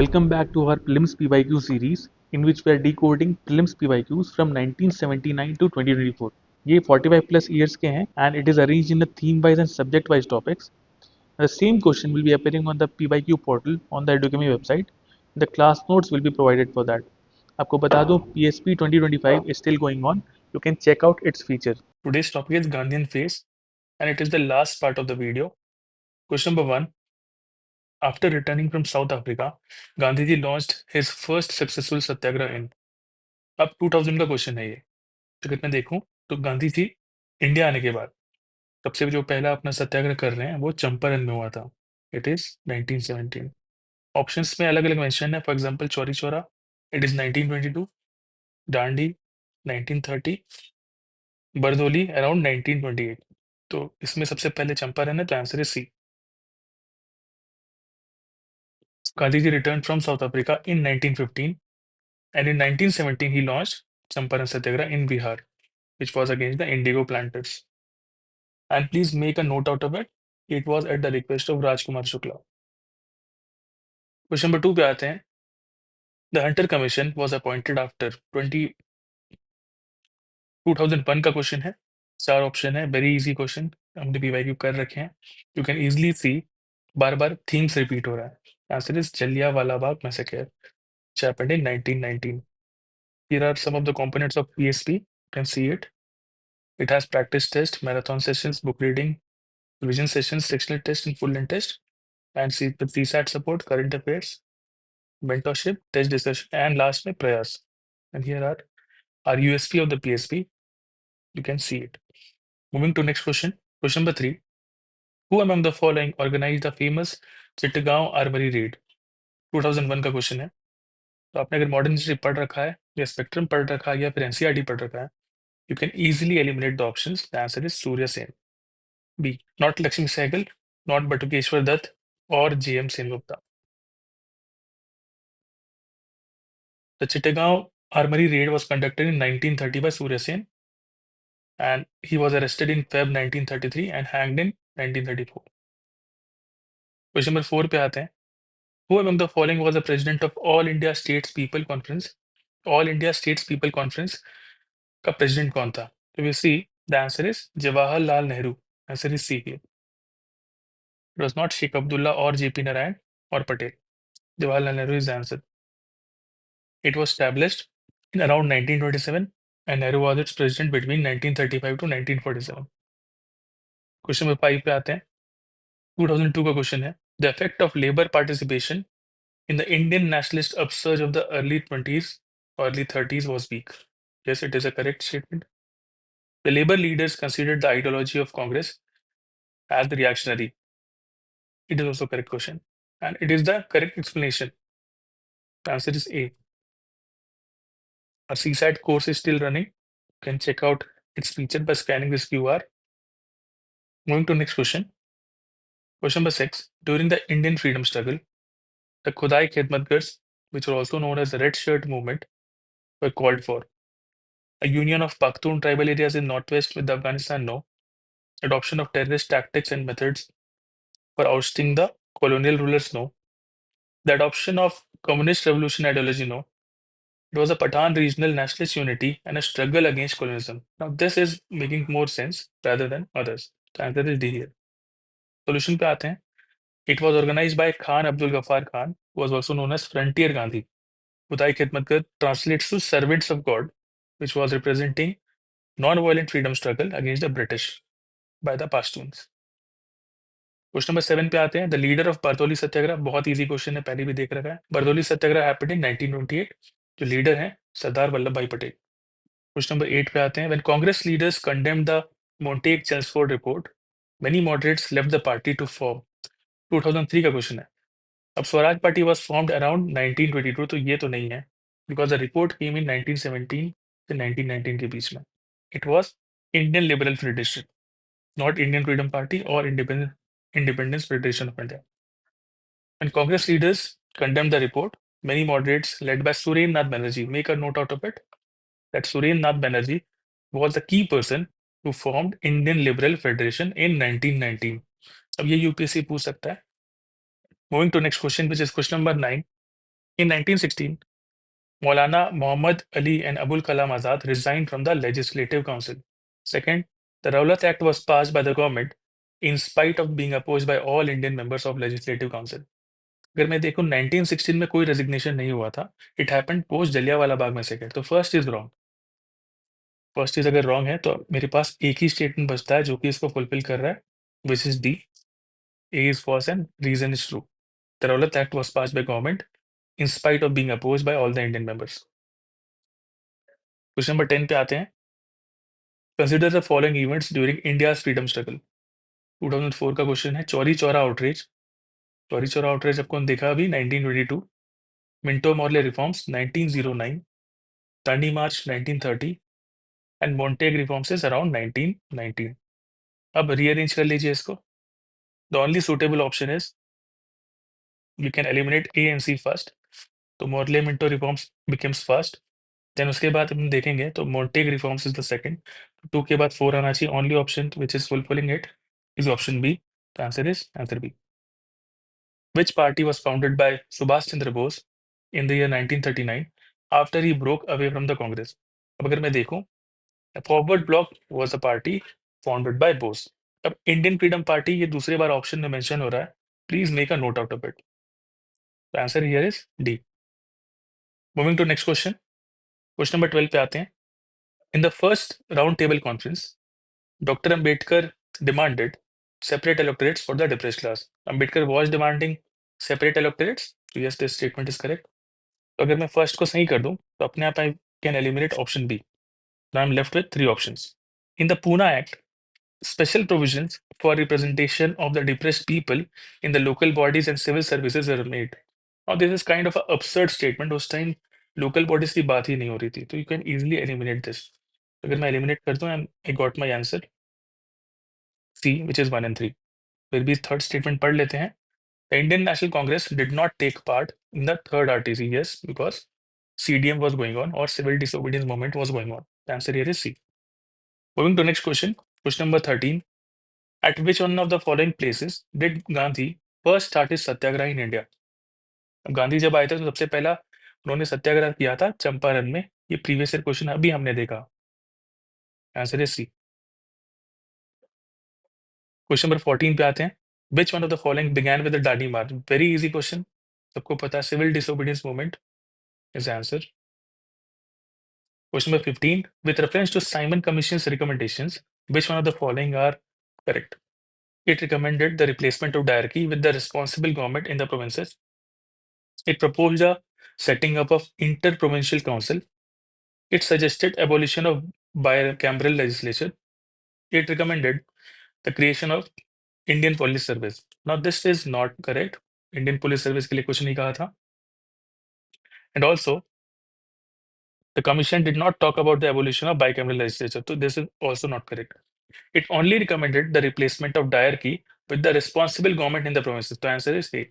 Welcome back to our Prelims PYQ series in which we are decoding Prelims PYQs from 1979 to 2024. ये 45 plus years के हैं and it is arranged in a theme wise and subject wise topics. The same question will be appearing on the PYQ portal on the Edukami website. The class notes will be provided for that. आपको बता दूं PSP 2025 is still going on. You can check out its feature. Today's topic is Gandhian phase, and it is the last part of the video. Question number 1. After returning from South Africa, Gandhiji launched his first successful satyagraha in. अब 2000 का question है ये. तो अगर मैं देखूं तो Gandhi ji India आने के बाद सबसे जो पहला अपना सत्याग्रह कर रहे हैं वो चंपारण में हुआ था. It is 1917. ऑप्शंस में अलग अलग मेंशन है. For example Chauri Chaura, it is 1922. Dandi 1930. Bardoli around 1928. तो इसमें सबसे पहले चंपारण है, तो answer is c. Gandhiji returned from South Africa in 1915, and in 1917 he launched Champaran Satyagraha in Bihar, which was against the indigo planters. And please make a note out of it. It was at the request of Rajkumar Shukla. Question number 2 पे आते हैं. The Hunter Commission was appointed after 2001 का question है. 4 option है. Very easy question, हमने PYQ कर रखे हैं. You can easily C bar bar themes repeat हो रहा है. Answer is Jallianwala Bagh massacre, which happened in 1919. Here are some of the components of PSP. You can see it. It has practice test, marathon sessions, book reading, revision sessions, sectional test, and full length test, and see the CSAT support, current affairs, mentorship, test discussion, and last में prayers. And here are our USP of the PSP. You can see it. Moving to next question. Question number 3. Who among the following organized the famous Chittagong Armory raid? 2001 का question है. तो आपने अगर modern history पढ़ रखा है या spectrum पढ़ रखा है या फिर एनसीईआरटी पढ़ रखा है, you can easily eliminate the options. The answer is Surya Sen. B. Not Lakshmi Sehgal, not Batukeshwar Dutt, or J.M. Sengupta. The Chittagong Armory raid was conducted in 1930 by Surya Sen, and he was arrested in Feb 1933 and hanged in 1934. Question number 4 पे आते हैं. Who among the following was the president of All India States People Conference? All India States People Conference का president कौन था? So we see the answer is Jawaharlal Nehru. Answer is C here. It was not Sheikh Abdullah or J.P. Narayan or Patel. Jawaharlal Nehru is the answer. It was established in around 1927, and Nehru was its president between 1935 to 1947. Question number 5 पे आते हैं. 2002 का question है. The effect of labor participation in the Indian nationalist upsurge of the early 20s or early 30s was weak. Yes, it is a correct statement. The labor leaders considered the ideology of Congress as the reactionary. It is also a correct question, and it is the correct explanation. The answer is A. Our CSAT course is still running. You can check out its feature by scanning this QR. Moving to next question. Question number 6. During the Indian freedom struggle, the Khudai Khidmatgars, which were also known as the Red Shirt Movement, were called for. A union of Pakhtun tribal areas in northwest with Afghanistan, no. Adoption of terrorist tactics and methods for ousting the colonial rulers, no. The adoption of communist revolution ideology, no. It was a Pathan regional nationalist unity and a struggle against colonialism. Now, this is making more sense rather than others. The answer is D here. Solution पे आते हैं. It was organized by Khan Abdul Ghaffar Khan, who was also known as Frontier Gandhi. Khudai Khidmatkar translates to Servants of God, which was representing non-violent freedom struggle against the British by the Pashtuns. Question number 7 पे आते हैं. The leader of Bardoli सत्याग्रह, बहुत easy question है, पहले भी देख रखा है. बरदौली सत्याग्रह हैपेंड इन 1928. जो लीडर हैं सरदार वल्लभ भाई पटेल. क्वेश्चन नंबर 8 पे आते हैं. When Congress leaders condemned the Montagu Chelmsford report, many moderates left the party to form. 2003 का क्वेश्चन है. अब Swaraj Party was formed around 1922, तो ये तो नहीं है, because the report came in 1917 से 1919 के बीच में. It was Indian Liberal Federation, not Indian freedom Party और Independence Federation of India. And Congress leaders condemned the report. Many moderates, led by Suren Nath Banerjee, make a note out of it, that Suren Nath Banerjee was the key person who formed Indian Liberal Federation in 1919. अब ये UPSC पूछ सकता है. Moving to next question, which is question number 9. In 1916, Maulana Muhammad Ali and Abul Kalam Azad resigned from the Legislative Council. Second, the Rowlatt Act was passed by the government in spite of being opposed by all Indian members of Legislative Council. अगर मैं देखूं 1916 में कोई resignation नहीं हुआ था, it happened post Jallianwala Bagh massacre, तो first is wrong. First is अगर रॉन्ग है तो मेरे पास एक ही स्टेटमेंट बचता है जो कि इसको फुलफिल कर रहा है, which is d, a is false and reason is true. The Rowlatt act was passed by government in spite of being opposed by all the Indian members. Question number 10 पे आते हैं। Consider the following events during India's freedom struggle. 2004 का question है। Chauri Chaura outreach. Chauri Chaura outreach आपको देखा अभी 1922। Minto Morley reforms 1909। Dandi March 1930 and Montagu reforms is around 1919। अब rearrange कर लीजिए इसको। The only suitable option is we can eliminate A and C first. तो Morley Minto reforms becomes first, then उसके बाद हम देखेंगे तो Montagu reforms is the second. Two के बाद फोर आना चाहिए। Only option which is fulfilling it is option b. The answer is answer b. Which party was founded by Subhash Chandra Bose in the year 1939 after he broke away from the Congress? अब अगर मैं देखूं, forward block was a party founded by Bose. अब Indian freedom party ये दूसरे बार option में mention हो रहा है, please make a note out of it. The answer here is d. Moving to next question. Question number 12 पे आते हैं। In the first round table conference, Dr. Ambedkar demanded separate electorates for the depressed class. Ambedkar was demanding separate electorates. So yes, this statement is correct. तो अगर मैं first को सही कर दूं तो अपने आप I can eliminate option b. Now I'm left with three options. In the Pune Act, special provisions for representation of the depressed people in the local bodies and civil services are made. Now this is kind of an absurd statement. उस time local bodies की बात ही नहीं हो रही थी, तो you can easily eliminate this. अगर मैं eliminate कर दूं and I got my answer C, which is 1 and 3. फिर भी थर्ड स्टेटमेंट पढ़ लेते हैं। The Indian National Congress did not take part in the third RTC, yes, because CDM was going on or civil disobedience movement was going on. The answer here is C. Moving to next question. Question number 13. At which one of the following places did Gandhi first start his satyagraha in India? अब गांधी जब आए थे तो सबसे पहला उन्होंने सत्याग्रह किया था चंपारण में। ये प्रीवियस ईयर क्वेश्चन अभी हमने देखा। Answer is c. Question number 14 पे आते हैं। Which one of the following began with the Dandi march? Very easy question, सबको पता है, civil disobedience movement is answer. Question number 15. With reference to Simon Commission's recommendations, which one of the following are correct? It recommended the replacement of diarchy with the responsible government in the provinces. It proposed a setting up of inter-provincial council. It suggested abolition of bicameral legislature. It recommended the creation of Indian Police Service. Now this is not correct. Indian Police Service के लिए कुछ नहीं कहा था. And also the commission did not talk about the abolition of bicameral legislature. So this is also not correct. It only recommended the replacement of diarchy with the responsible government in the provinces. The answer is A.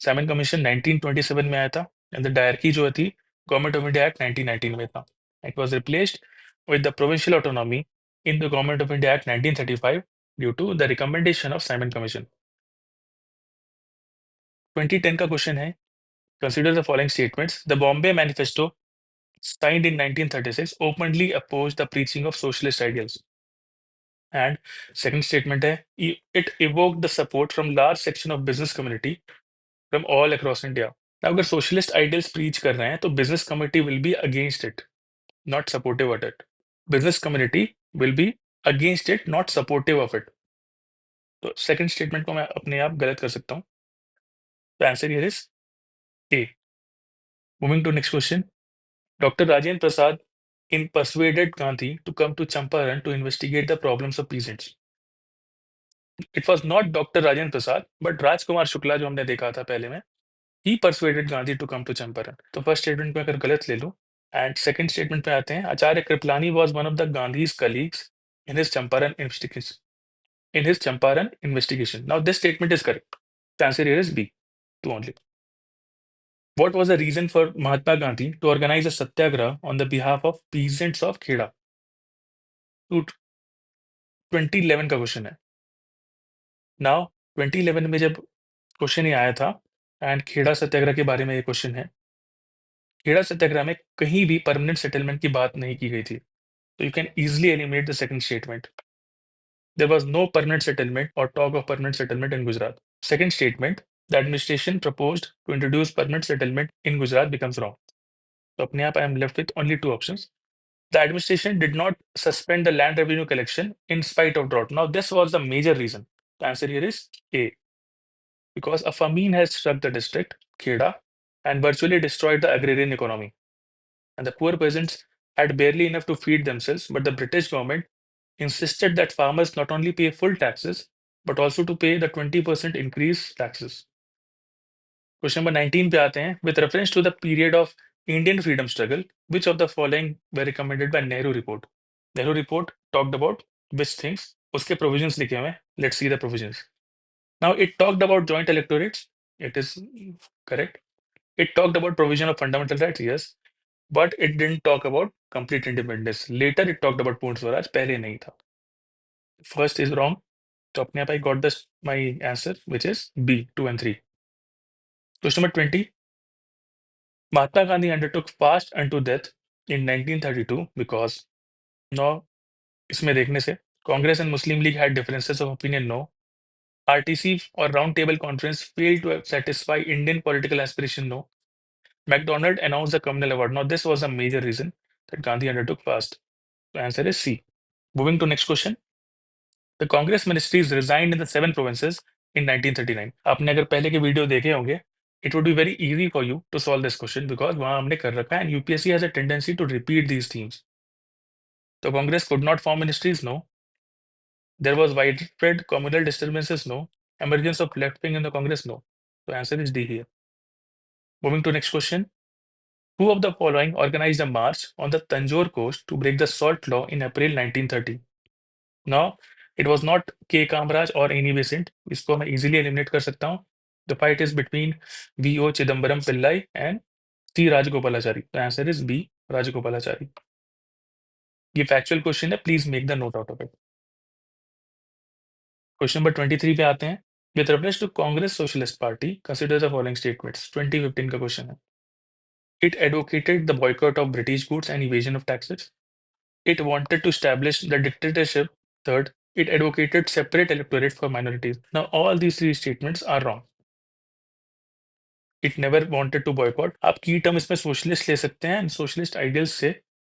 Simon commission 1927 में आया था and the dyarchy जो थी government of India act 1919 में था। It was replaced with the provincial autonomy in the Government of India Act 1935 due to the recommendation of Simon Commission. 2010 का question है। Consider the following statements. The Bombay manifesto signed in 1936 openly opposed the preaching of socialist ideals. And second statement है, it evoked the support from large section of business community from all across India. Now, अगर socialist ideals preach कर रहे हैं तो business community will be against it, not supportive of it. Business community will be against it, not supportive of it. तो second statement को मैं अपने आप गलत कर सकता हूँ। The answer here is A. Moving to next question. Dr. Rajendra Prasad persuaded Gandhi to come to Champaran to investigate the problems of peasants. It was not Dr. Rajendra Prasad, but Rajkumar Shukla जो हमने देखा था पहले में, he persuaded Gandhi to come to Champaran. तो first statement में अगर गलत ले लूं एंड सेकंड स्टेटमेंट पे आते हैं। Acharya Kripalani was one of the Gandhi's colleagues in his Champaran investigation. Now this statement is correct. The answer here is B, two only. What was the reason for Mahatma Gandhi to organize a satyagraha on the behalf of peasants of Kheda? तो 2011 का question है। Now 2011 में जब question ये आया था and Kheda सत्याग्रह के बारे में ये क्वेश्चन है। खेड़ा सत्याग्रह में कहीं भी परमानेंट सेटलमेंट की बात नहीं की गई थी, तो you can easily eliminate the second statement. There was no permanent settlement or talk of permanent settlement in Gujarat. Second statement, the administration proposed to introduce permanent settlement in Gujarat becomes wrong. So अपने आप I am left with only two options. The administration did not suspend the land revenue collection in spite of drought. Now this was the major reason. The answer here is A. Because a famine has struck the district, Kheda, and virtually destroyed the agrarian economy. And the poor peasants had barely enough to feed themselves, but the British government insisted that farmers not only pay full taxes, but also to pay the 20% increase taxes. Question number 19 पे आते हैं. With reference to the period of Indian freedom struggle, which of the following were recommended by Nehru report? Nehru report talked about which things? उसके provisions लिखे हुए हैं. Let's see the provisions. Now it talked about joint electorates. It is correct. It talked about provision of fundamental rights, yes, but it didn't talk about complete independence. Later it talked about पूर्ण स्वराज, पहले नहीं था. First is wrong. So अपने आप I got this my answer, which is B, 2 and 3. Question number 20. Mahatma Gandhi undertook fast unto death in 1932 because now इसमें देखने से Congress and Muslim League had differences of opinion. No. RTC or Round Table Conference failed to satisfy Indian political aspiration. No. MacDonald announced the communal award. Now this was a major reason that Gandhi undertook fast. The answer is C. Moving to next question. The Congress ministries resigned in the 7 provinces in 1939. आपने अगर पहले के video देखे होंगे, it would be very easy for you to solve this question because वहाँ हमने कर रखा है and UPSC has a tendency to repeat these themes. The Congress could not form ministries, no. There was widespread communal disturbances, no. Emergence of left wing in the Congress, no. So answer is D here. Moving to next question. Who of the following organized a march on the Tanjore coast to break the salt law in April 1930? Now, it was not K. Kamraj or Annie Besant. इसको मैं easily eliminate कर सकता हूँ. The fight is between V.O. Chidambaram Pillai and C. Rajagopalachari. The answer is B. Rajagopalachari. ये factual question है. Please make the note out of it. Question number 23 पे आते हैं. With reference to Congress Socialist Party, consider the following statements. 2015 का question है. It advocated the boycott of British goods and evasion of taxes. It wanted to establish the dictatorship. Third, it advocated separate electorate for minorities. Now, all these three statements are wrong. It never wanted to boycott. आप की term इसमें socialist ले सकते हैं, socialist ideals से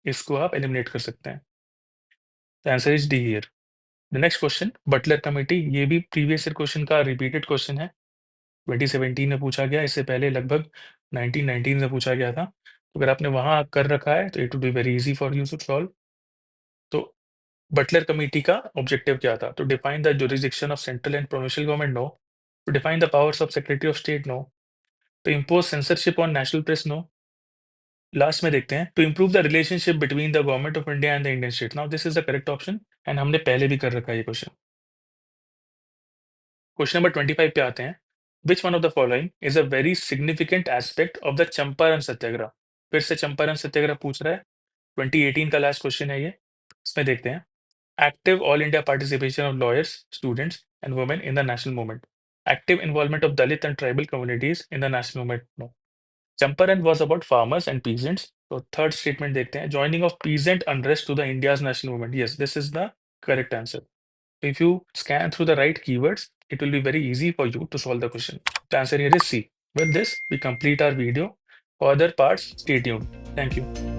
इसको आप eliminate कर सकते हैं. The answer is D here. The next question, Butler committee, ये भी प्रीवियस ईयर क्वेश्चन का रिपीटेड क्वेश्चन है. 2017 में पूछा गया, इससे पहले लगभग 1919 में पूछा गया था. तो अगर आपने वहां कर रखा है तो it would be very easy for you to solve. तो बटलर कमेटी का ऑब्जेक्टिव क्या था? To define the jurisdiction of central and provincial government, no. To define the powers of secretary of state, no. To impose censorship on national press, no. Last में देखते हैं, to improve the relationship between the Government of India and the Indian state. Now this is the correct option and हमने पहले भी कर रखा है ये क्वेश्चन. क्वेश्चन नंबर 25 पे आते हैं. Which one of the following is a very significant aspect of the Champaran Satyagraha? फिर से चंपारण सत्याग्रह पूछ रहा है. 2018 का लास्ट क्वेश्चन है ये. इसमें देखते हैं. Active all India participation of lawyers, students, and women in the national movement. Active involvement of Dalit and tribal communities in the national movement. No. Champaran was about farmers and peasants. So third statement देखते हैं. Joining of peasant unrest to the India's national movement. Yes, this is the correct answer. If you scan through the right keywords, it will be very easy for you to solve the question. The answer here is C. With this, we complete our video. For other parts, stay tuned. Thank you.